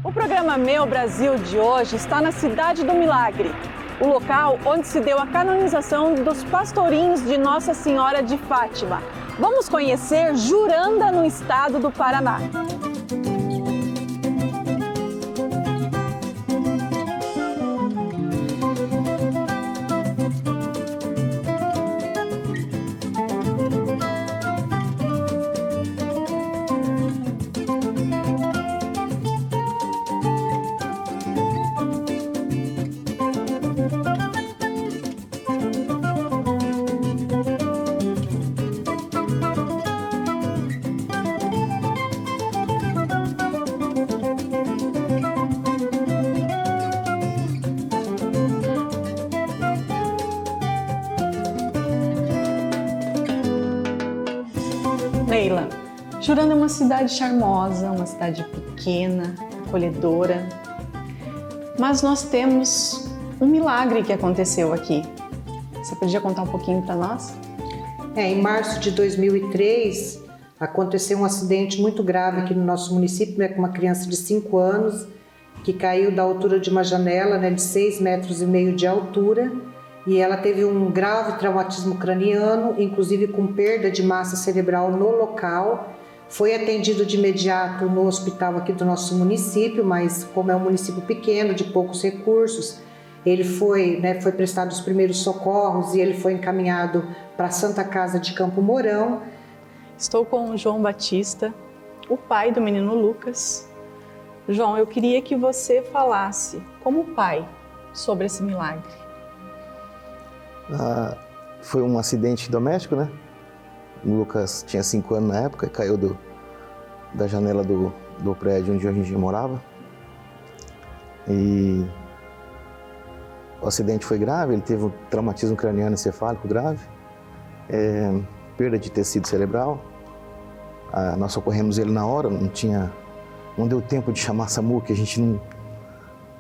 O programa Meu Brasil de hoje está na Cidade do Milagre, o local onde se deu a canonização dos pastorinhos de Nossa Senhora de Fátima. Vamos conhecer Juranda, no estado do Paraná. Leila, Juranda é uma cidade charmosa, uma cidade pequena, acolhedora, mas nós temos um milagre que aconteceu aqui. Você podia contar um pouquinho para nós? Em março de 2003, aconteceu um acidente muito grave aqui no nosso município, com uma criança de 5 anos, que caiu da altura de uma janela, de 6,5 metros de altura, e ela teve um grave traumatismo craniano, inclusive com perda de massa cerebral no local. Foi atendido de imediato no hospital aqui do nosso município, mas como é um município pequeno, de poucos recursos, ele foi prestado os primeiros socorros e ele foi encaminhado para a Santa Casa de Campo Mourão. Estou com o João Batista, o pai do menino Lucas. João, eu queria que você falasse, como pai, sobre esse milagre. Foi um acidente doméstico, né? O Lucas tinha 5 anos na época, caiu da janela do prédio onde a gente morava. E o acidente foi grave, ele teve um traumatismo craniano encefálico grave, perda de tecido cerebral. Nós socorremos ele na hora, não deu tempo de chamar a SAMU, que a gente não...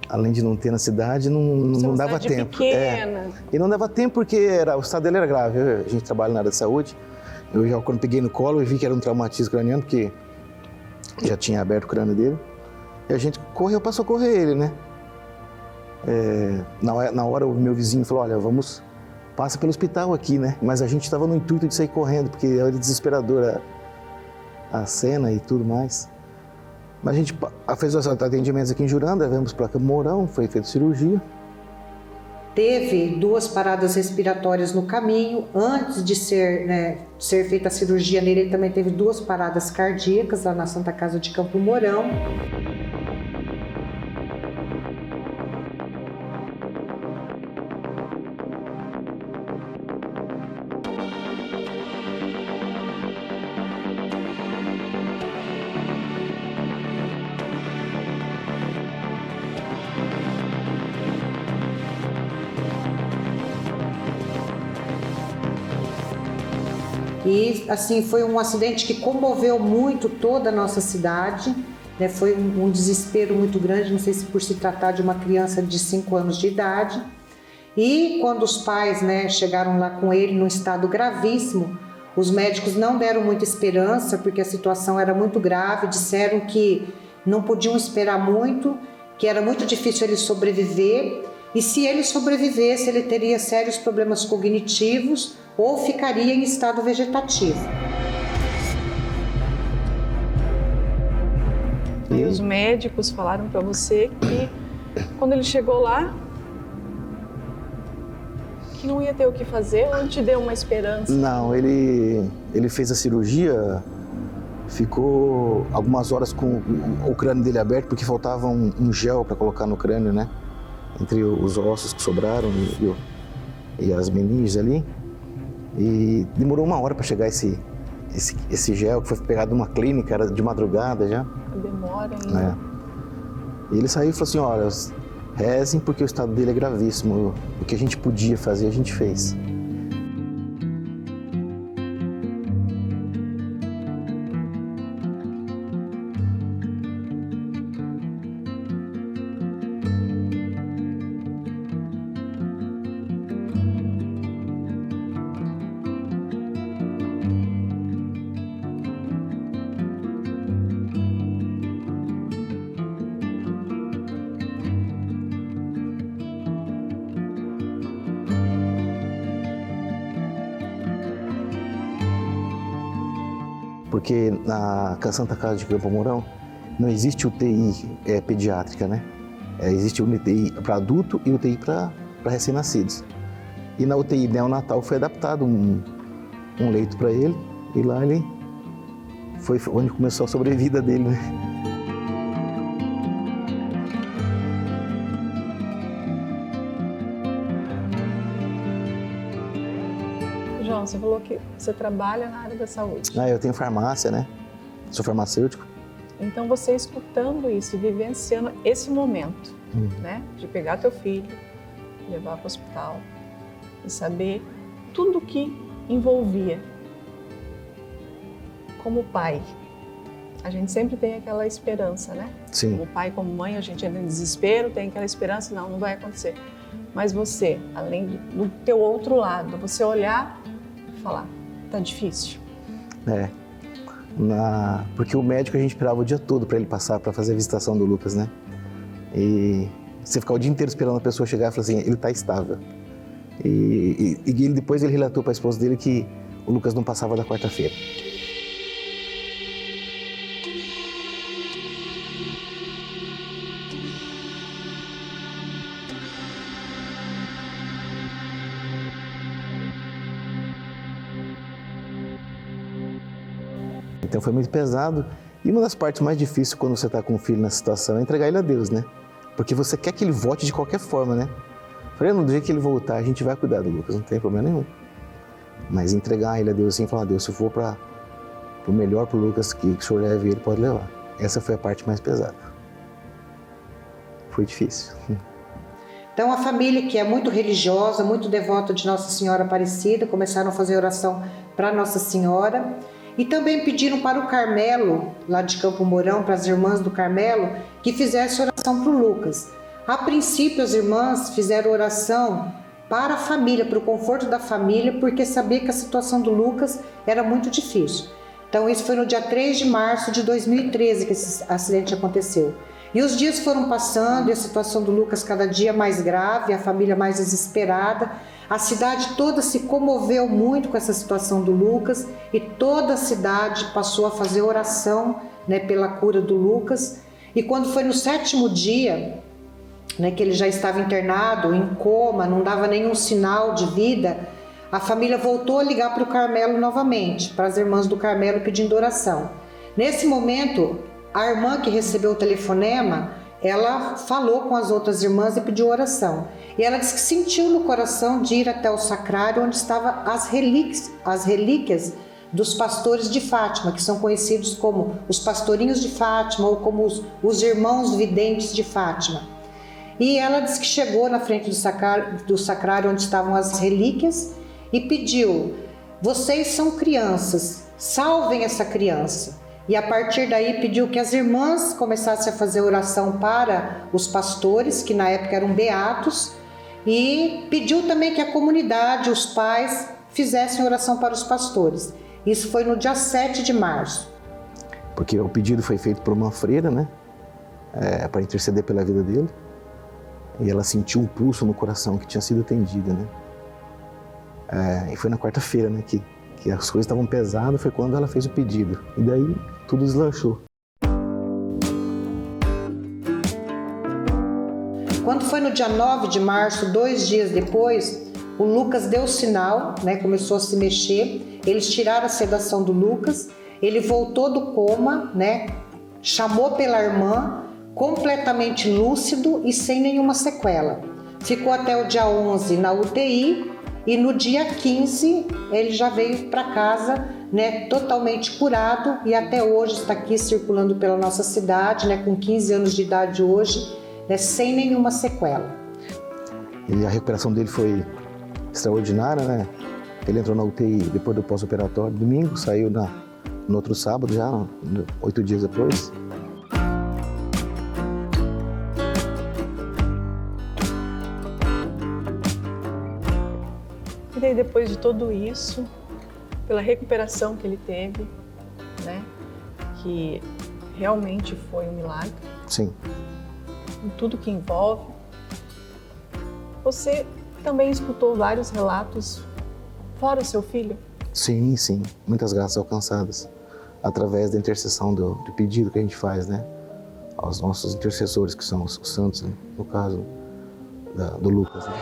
Além de não ter na cidade, não dava tempo. Pequena. E não dava tempo porque o estado dele era grave. A gente trabalha na área de saúde. Eu já, quando peguei no colo, eu vi que era um traumatismo craniano, porque já tinha aberto o crânio dele. E a gente correu para socorrer ele, né? Na hora, o meu vizinho falou, olha, passa pelo hospital aqui, né? Mas a gente estava no intuito de sair correndo, porque era desesperadora a cena e tudo mais. Mas a gente fez os atendimentos aqui em Juranda, viemos para Campo Mourão, foi feita cirurgia. Teve 2 paradas respiratórias no caminho. Antes de ser feita a cirurgia nele, ele também teve 2 paradas cardíacas lá na Santa Casa de Campo Mourão. E assim, foi um acidente que comoveu muito toda a nossa cidade, né? Foi um desespero muito grande, não sei se por se tratar de uma criança de 5 anos de idade. E quando os pais, chegaram lá com ele num estado gravíssimo, os médicos não deram muita esperança, porque a situação era muito grave, disseram que não podiam esperar muito, que era muito difícil ele sobreviver, e se ele sobrevivesse, ele teria sérios problemas cognitivos ou ficaria em estado vegetativo. E os médicos falaram para você que quando ele chegou lá, que não ia ter o que fazer, ou te deu uma esperança? Não, ele fez a cirurgia, ficou algumas horas com o crânio dele aberto, porque faltava um gel para colocar no crânio, né? Entre os ossos que sobraram e as meninges ali. E demorou 1 hora para chegar esse gel, que foi pegado numa clínica, era de madrugada já. Demora ainda. E ele saiu e falou assim, olha, rezem porque o estado dele é gravíssimo. O que a gente podia fazer, a gente fez. Porque na Santa Casa de Campo Mourão não existe UTI pediátrica, né? Existe UTI para adulto e UTI para recém-nascidos. E na UTI neonatal foi adaptado um leito para ele, e lá ele foi onde começou a sobrevida dele, né? João, você falou que você trabalha na área da saúde. Eu tenho farmácia, né? Sou farmacêutico. Então você escutando isso e vivenciando esse momento, né? De pegar teu filho, levar para o hospital e saber tudo que envolvia. Como pai, a gente sempre tem aquela esperança, né? Sim. Como pai, como mãe, a gente entra em desespero, tem aquela esperança, não vai acontecer. Mas você, além do teu outro lado, você olhar e falar, tá difícil. Porque o médico a gente esperava o dia todo para ele passar para fazer a visitação do Lucas, né? E você ficar o dia inteiro esperando a pessoa chegar e falar assim, ele tá estável. E depois ele relatou para a esposa dele que o Lucas não passava da quarta-feira. Então foi muito pesado. E uma das partes mais difíceis quando você está com um filho nessa situação é entregar ele a Deus, né? Porque você quer que ele volte de qualquer forma, né? Falei, no dia que ele voltar, a gente vai cuidar do Lucas, não tem problema nenhum. Mas entregar ele a Deus assim, falar, Deus, se for para o melhor para o Lucas, que o Senhor leve ele, pode levar. Essa foi a parte mais pesada. Foi difícil. Então a família que é muito religiosa, muito devota de Nossa Senhora Aparecida, começaram a fazer oração para Nossa Senhora. E também pediram para o Carmelo, lá de Campo Mourão, para as irmãs do Carmelo, que fizesse oração para o Lucas. A princípio, as irmãs fizeram oração para a família, para o conforto da família, porque sabia que a situação do Lucas era muito difícil. Então, isso foi no dia 3 de março de 2013 que esse acidente aconteceu. E os dias foram passando e a situação do Lucas cada dia mais grave, a família mais desesperada. A cidade toda se comoveu muito com essa situação do Lucas e toda a cidade passou a fazer oração, né, pela cura do Lucas. E quando foi no 7º dia, né, que ele já estava internado, em coma, não dava nenhum sinal de vida, a família voltou a ligar para o Carmelo novamente, para as irmãs do Carmelo pedindo oração. Nesse momento, a irmã que recebeu o telefonema, ela falou com as outras irmãs e pediu oração. E ela disse que sentiu no coração de ir até o sacrário onde estavam as relíquias dos pastores de Fátima, que são conhecidos como os pastorinhos de Fátima ou como os irmãos videntes de Fátima. E ela disse que chegou na frente do sacrário onde estavam as relíquias e pediu, vocês são crianças, salvem essa criança. E a partir daí pediu que as irmãs começassem a fazer oração para os pastores, que na época eram beatos, e pediu também que a comunidade, os pais, fizessem oração para os pastores. Isso foi no dia 7 de março. Porque o pedido foi feito por uma freira, né? Para interceder pela vida dele. E ela sentiu um pulso no coração que tinha sido atendida, né? E foi na quarta-feira, né? Que as coisas estavam pesadas, foi quando ela fez o pedido. E daí tudo deslanchou. Quando foi no dia 9 de março, 2 dias depois, o Lucas deu sinal, né, começou a se mexer. Eles tiraram a sedação do Lucas, ele voltou do coma, né, chamou pela irmã, completamente lúcido e sem nenhuma sequela. Ficou até o dia 11 na UTI e no dia 15 ele já veio para casa, né, totalmente curado e até hoje está aqui circulando pela nossa cidade, né, com 15 anos de idade hoje, né, sem nenhuma sequela. E a recuperação dele foi extraordinária, né? Ele entrou na UTI depois do pós-operatório, domingo, saiu no outro sábado já, 8 dias depois. E daí, depois de tudo isso, pela recuperação que ele teve, né, que realmente foi um milagre. Sim. Em tudo que envolve, você também escutou vários relatos fora o seu filho? Sim, sim. Muitas graças alcançadas. através da intercessão do pedido que a gente faz, né? Aos nossos intercessores, que são os santos, né? No caso do Lucas, né?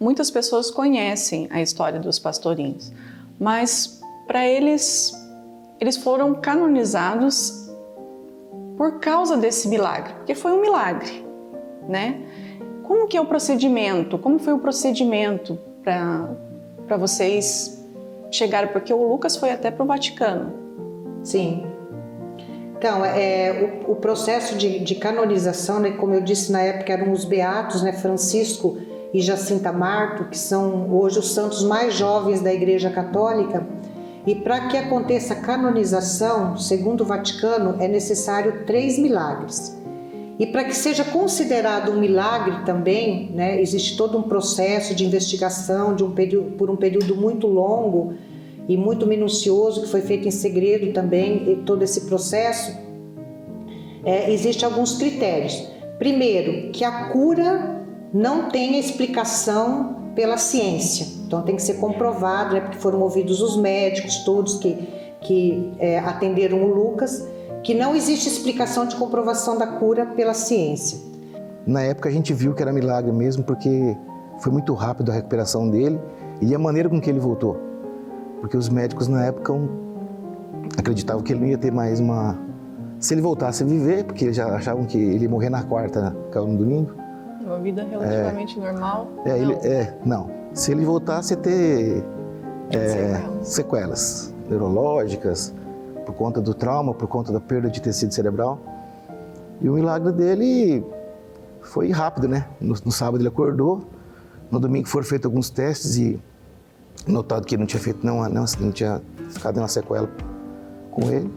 Muitas pessoas conhecem a história dos pastorinhos, mas para eles foram canonizados por causa desse milagre, porque foi um milagre, né? Como que é o procedimento? Como foi o procedimento para vocês chegarem? Porque o Lucas foi até para o Vaticano. Sim. Então, o processo de canonização, né, como eu disse na época, eram os beatos, né, Francisco e Jacinta Marto, que são hoje os santos mais jovens da Igreja Católica. E para que aconteça a canonização, segundo o Vaticano, é necessário 3 milagres. E para que seja considerado um milagre também, né, existe todo um processo de investigação por um período muito longo e muito minucioso, que foi feito em segredo também, e todo esse processo, existem alguns critérios. Primeiro, que a cura não tenha explicação pela ciência. Então tem que ser comprovado, né, porque foram ouvidos os médicos, todos que atenderam o Lucas, que não existe explicação de comprovação da cura pela ciência. Na época a gente viu que era milagre mesmo, porque foi muito rápido a recuperação dele e a maneira com que ele voltou. Porque os médicos na época acreditavam que ele não ia ter mais uma... Se ele voltasse a viver, porque eles já achavam que ele ia morrer na quarta, caiu no domingo. Uma vida relativamente normal? Não. Se ele voltasse a ter sequelas neurológicas, por conta do trauma, por conta da perda de tecido cerebral. E o milagre dele foi rápido, né? No sábado ele acordou, no domingo foram feitos alguns testes e notado que ele não tinha feito não tinha ficado nenhuma sequela com ele.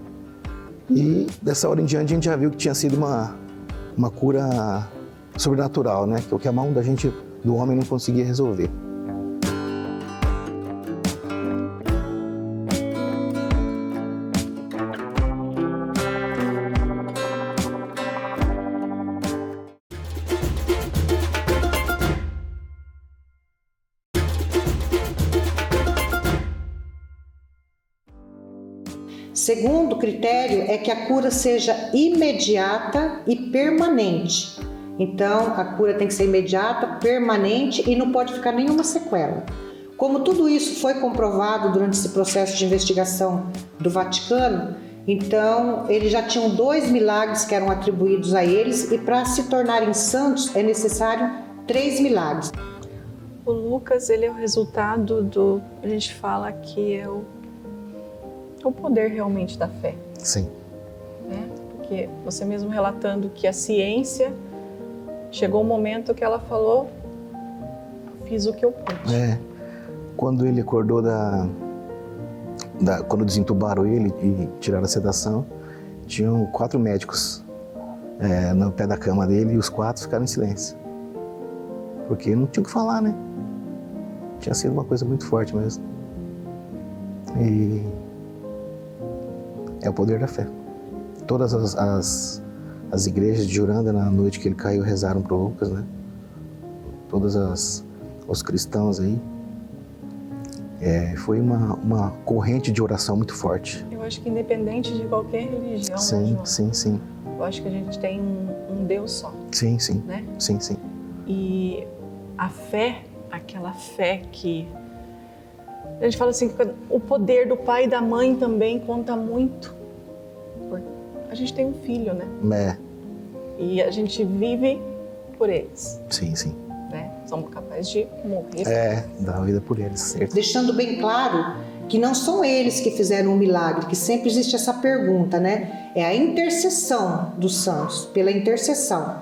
E dessa hora em diante a gente já viu que tinha sido uma cura sobrenatural, né? Que é o que a mão do homem não conseguia resolver. Segundo critério é que a cura seja imediata e permanente. Então, a cura tem que ser imediata, permanente e não pode ficar nenhuma sequela. Como tudo isso foi comprovado durante esse processo de investigação do Vaticano, então eles já tinham 2 milagres que eram atribuídos a eles e para se tornarem santos é necessário 3 milagres. O Lucas, ele é o resultado a gente fala que é o poder realmente da fé. Sim. Né? Porque você mesmo relatando que a ciência chegou um momento que ela falou, fiz o que eu pude. Quando ele acordou quando desentubaram ele e tiraram a sedação, tinham 4 médicos no pé da cama dele e os 4 ficaram em silêncio. Porque não tinha o que falar, né? Tinha sido uma coisa muito forte mesmo. E é o poder da fé. Todas as igrejas de Juranda, na noite que ele caiu, rezaram para o Lucas, né? Todos os cristãos aí. Foi uma corrente de oração muito forte. Eu acho que independente de qualquer religião, sim, né, João? Sim. Eu acho que a gente tem um Deus só. Sim. Né? Sim. E a fé, aquela fé que... A gente fala assim, que o poder do pai e da mãe também conta muito. A gente tem um filho, né? E a gente vive por eles. Sim. Né? Somos capazes de morrer. Dar a vida por eles, certo. Deixando bem claro que não são eles que fizeram o milagre, que sempre existe essa pergunta, né? É a intercessão dos santos, pela intercessão.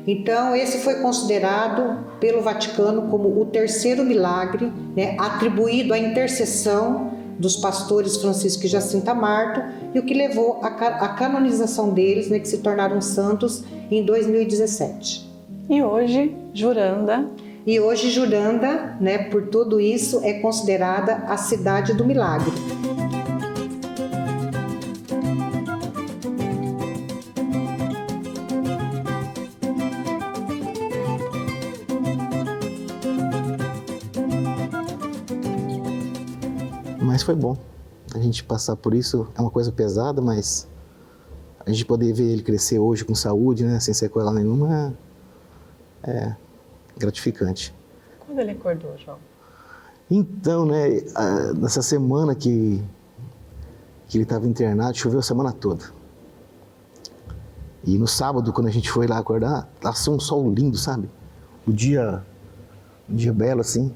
Então, esse foi considerado pelo Vaticano como o 3º milagre, né, atribuído à intercessão dos pastores Francisco e Jacinta Marto, e o que levou à canonização deles, né, que se tornaram santos em 2017. E hoje, Juranda E hoje Juranda, né, por tudo isso, é considerada a cidade do milagre. Mas foi bom. A gente passar por isso é uma coisa pesada, mas a gente poder ver ele crescer hoje com saúde, né, sem sequela nenhuma, é gratificante. Quando ele acordou, João? Então, né, nessa semana que ele estava internado, choveu a semana toda. E no sábado, quando a gente foi lá acordar, nasceu um sol lindo, sabe? Um dia belo, assim.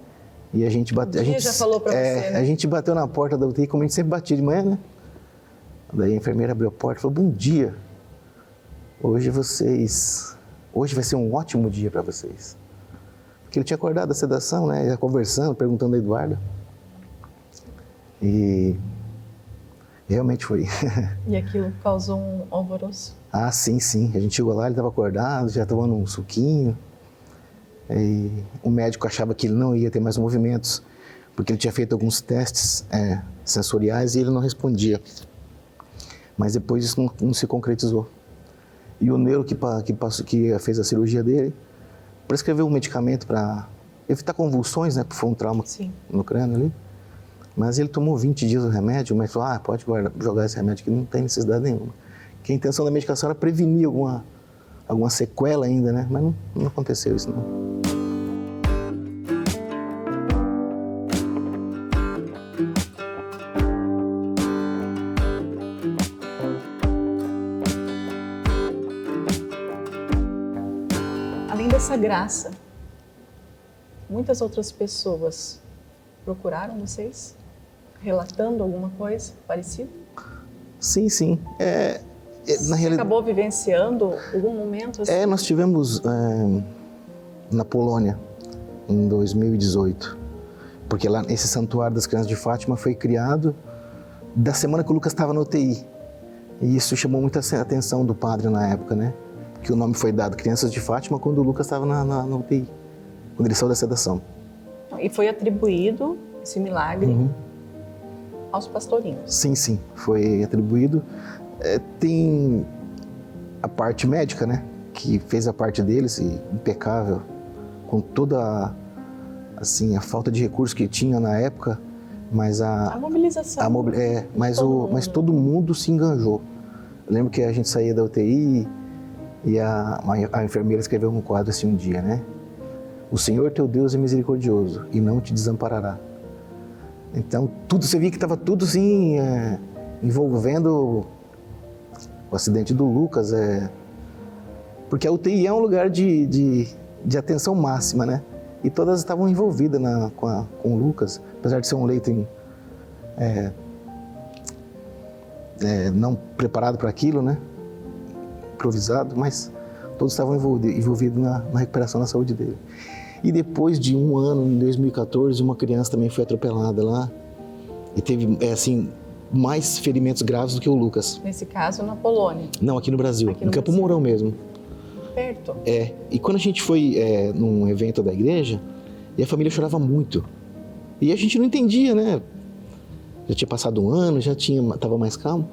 E a gente bateu. Já falou pra você, né? A gente bateu na porta da UTI, como a gente sempre batia de manhã, né? Daí a enfermeira abriu a porta e falou: bom dia. Hoje vai ser um ótimo dia para vocês. Porque ele tinha acordado da sedação, né? Já conversando, perguntando a Eduarda. E realmente foi. E aquilo causou um alvoroço? Ah, sim. A gente chegou lá, ele estava acordado, já tomando um suquinho. E o médico achava que ele não ia ter mais movimentos, porque ele tinha feito alguns testes sensoriais e ele não respondia. Mas depois isso não se concretizou. E o neuro que fez a cirurgia dele prescreveu um medicamento para evitar convulsões, né? Porque foi um trauma no crânio ali. Mas ele tomou 20 dias do remédio, mas falou: pode jogar esse remédio que não tem necessidade nenhuma. Que a intenção da medicação era prevenir alguma sequela ainda, né? Mas não aconteceu isso, não. Além dessa graça, muitas outras pessoas procuraram vocês, relatando alguma coisa parecida? Sim. Na realidade, acabou vivenciando algum momento assim? Nós tivemos na Polônia, em 2018, porque lá esse Santuário das Crianças de Fátima foi criado da semana que o Lucas estava na UTI. E isso chamou muita atenção do padre na época, né? Que o nome foi dado Crianças de Fátima quando o Lucas estava na UTI, quando ele saiu da sedação. E foi atribuído esse milagre aos pastorinhos? Sim, foi atribuído. Tem a parte médica, né, que fez a parte deles, impecável, com toda a falta de recursos que tinha na época, mas a mobilização. Mas todo mundo se enganjou. Eu lembro que a gente saía da UTI e a enfermeira escreveu um quadro assim um dia, né? O Senhor teu Deus é misericordioso e não te desamparará. Então você via que estava tudo assim envolvendo o acidente do Lucas, porque a UTI é um lugar de atenção máxima, né? E todas estavam envolvidas com o Lucas, apesar de ser um leito não preparado para aquilo, né? Improvisado, mas todos estavam envolvidos na recuperação da saúde dele. E depois de um ano, em 2014, uma criança também foi atropelada lá e teve, mais ferimentos graves do que o Lucas. Nesse caso, na Polônia? Não, aqui no Brasil, em Campo Mourão mesmo. Perto? E quando a gente foi num evento da igreja, e a família chorava muito. E a gente não entendia, né? Já tinha passado um ano, estava mais calmo.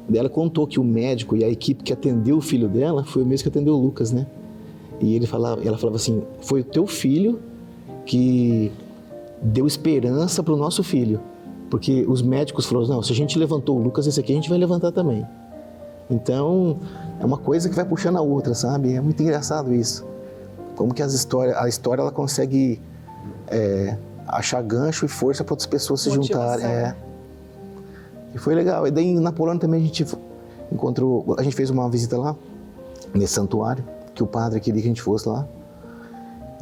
Daí ela contou que o médico e a equipe que atendeu o filho dela foi o mesmo que atendeu o Lucas, né? E ela falava assim: foi o teu filho que deu esperança para o nosso filho. Porque os médicos falaram: não, se a gente levantou o Lucas, esse aqui a gente vai levantar também. Então, é uma coisa que vai puxando a outra, sabe? É muito engraçado isso. Como que a história ela consegue achar gancho e força para outras pessoas se juntarem. E foi legal. E daí na Polônia também a gente fez uma visita lá, nesse santuário, que o padre queria que a gente fosse lá.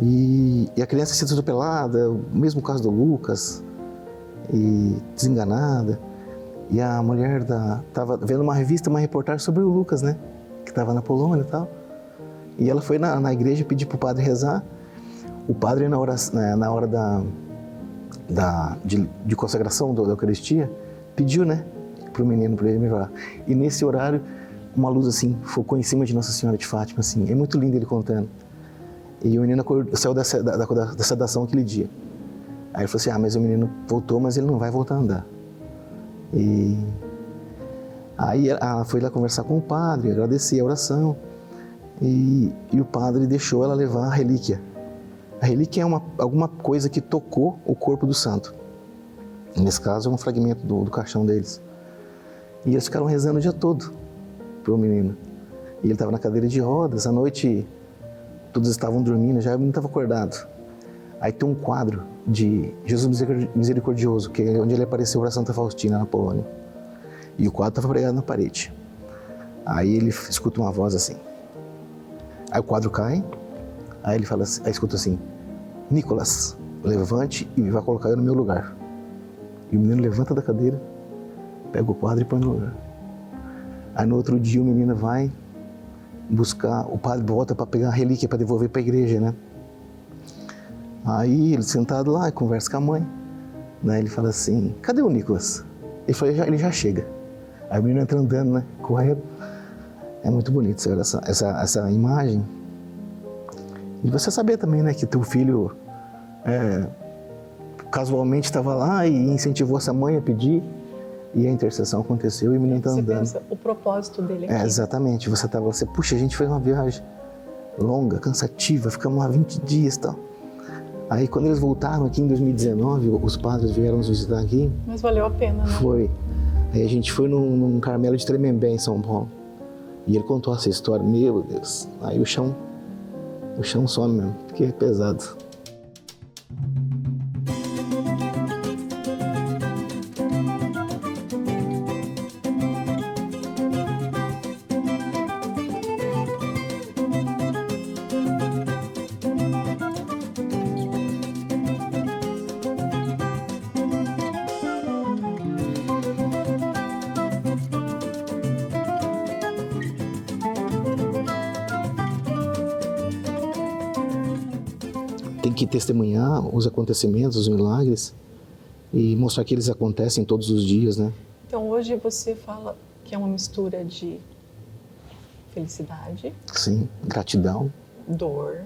E a criança se atropelada, o mesmo caso do Lucas, e desenganada. E a mulher estava vendo uma revista, uma reportagem sobre o Lucas, né? Que estava na Polônia e tal. E ela foi na igreja pedir para o padre rezar. O padre, na hora de consagração da Eucaristia, pediu, né, para o menino, para ele melhorar. E nesse horário, uma luz assim, focou em cima de Nossa Senhora de Fátima, assim. É muito lindo ele contando. E o menino saiu da sedação aquele dia. Aí ele falou assim, mas o menino voltou, mas ele não vai voltar a andar. E aí ela foi lá conversar com o padre, agradecer a oração. E o padre deixou ela levar a relíquia. A relíquia é alguma coisa que tocou o corpo do santo. Nesse caso é um fragmento do caixão deles. E eles ficaram rezando o dia todo pro menino. E ele estava na cadeira de rodas, à noite todos estavam dormindo, já o menino estava acordado. Aí tem um quadro de Jesus Misericordioso, que é onde ele apareceu para Santa Faustina, na Polônia. E o quadro estava pregado na parede. Aí ele escuta uma voz assim. Aí o quadro cai, aí ele fala assim, aí escuta assim, Nicolas, levante e vai colocar eu no meu lugar. E o menino levanta da cadeira, pega o quadro e põe no lugar. Aí no outro dia o menino vai buscar, o padre volta para pegar a relíquia para devolver para a igreja, né? Aí ele sentado lá, conversa com a mãe, né? Ele fala assim, cadê o Nicolas? Ele fala, ele já chega. Aí o menino entra andando, né? Correndo. É muito bonito essa imagem. E você saber também, né, que teu filho casualmente estava lá e incentivou essa mãe a pedir, e a intercessão aconteceu e o menino está andando. Você pensa o propósito dele aqui. Exatamente. Você puxa, a gente fez uma viagem longa, cansativa, ficamos lá 20 dias e tal. Aí quando eles voltaram aqui em 2019, os padres vieram nos visitar aqui. Mas valeu a pena, né? Foi. Aí a gente foi num Carmelo de Tremembé, em São Paulo. E ele contou essa história, meu Deus. Aí o chão some mesmo, porque é pesado. Tem que testemunhar os acontecimentos, os milagres e mostrar que eles acontecem todos os dias, né? Então hoje você fala que é uma mistura de felicidade, sim, gratidão, dor.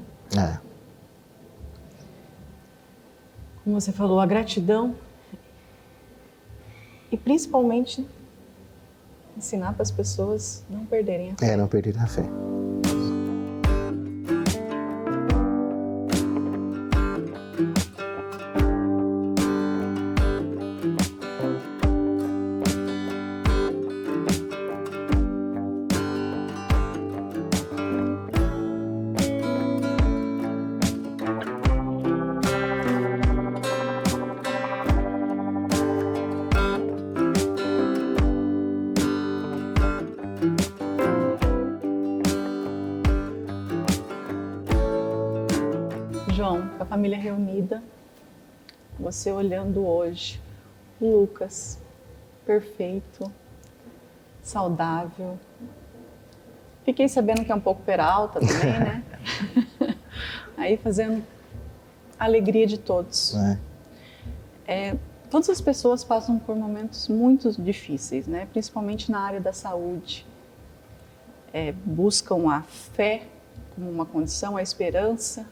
Como você falou, a gratidão e principalmente ensinar para as pessoas não perderem a fé. Não perderem a fé. João, com a família reunida, você olhando hoje, o Lucas, perfeito, saudável. Fiquei sabendo que é um pouco peralta também, né? Aí fazendo a alegria de todos. Todas as pessoas passam por momentos muito difíceis, né? Principalmente na área da saúde. Buscam a fé como uma condição, a esperança.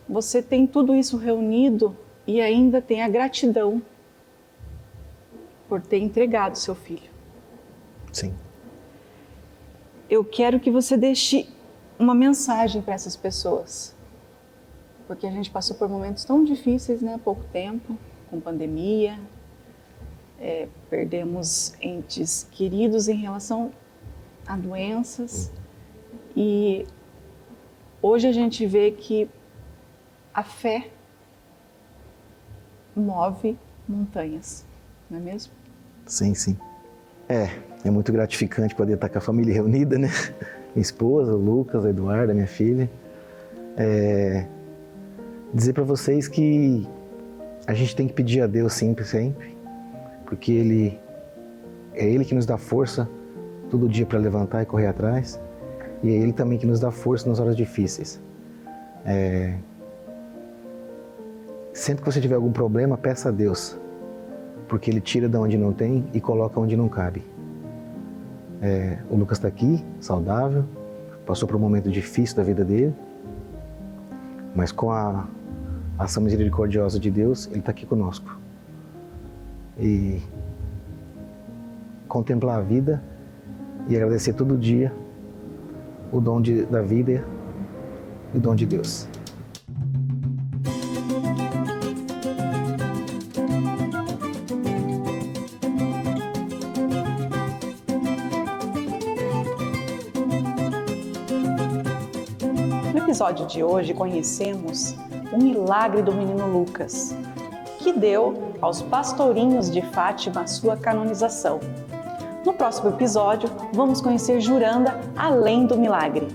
Você tem tudo isso reunido e ainda tem a gratidão por ter entregado seu filho. Sim. Eu quero que você deixe uma mensagem para essas pessoas, porque a gente passou por momentos tão difíceis, né, há pouco tempo, com pandemia, perdemos entes queridos em relação a doenças, e hoje a gente vê que a fé move montanhas, não é mesmo? Sim, sim. É muito gratificante poder estar com a família reunida, né? Minha esposa, o Lucas, a Eduarda, minha filha. Dizer para vocês que a gente tem que pedir a Deus sempre, porque é Ele que nos dá força todo dia para levantar e correr atrás, e é Ele também que nos dá força nas horas difíceis. Sempre que você tiver algum problema, peça a Deus, porque Ele tira de onde não tem e coloca onde não cabe. O Lucas está aqui, saudável, passou por um momento difícil da vida dele, mas com a ação misericordiosa de Deus, Ele está aqui conosco. E contemplar a vida e agradecer todo dia o dom da vida e o dom de Deus. No episódio de hoje conhecemos o milagre do menino Lucas, que deu aos pastorinhos de Fátima sua canonização. No próximo episódio, vamos conhecer Juranda além do milagre.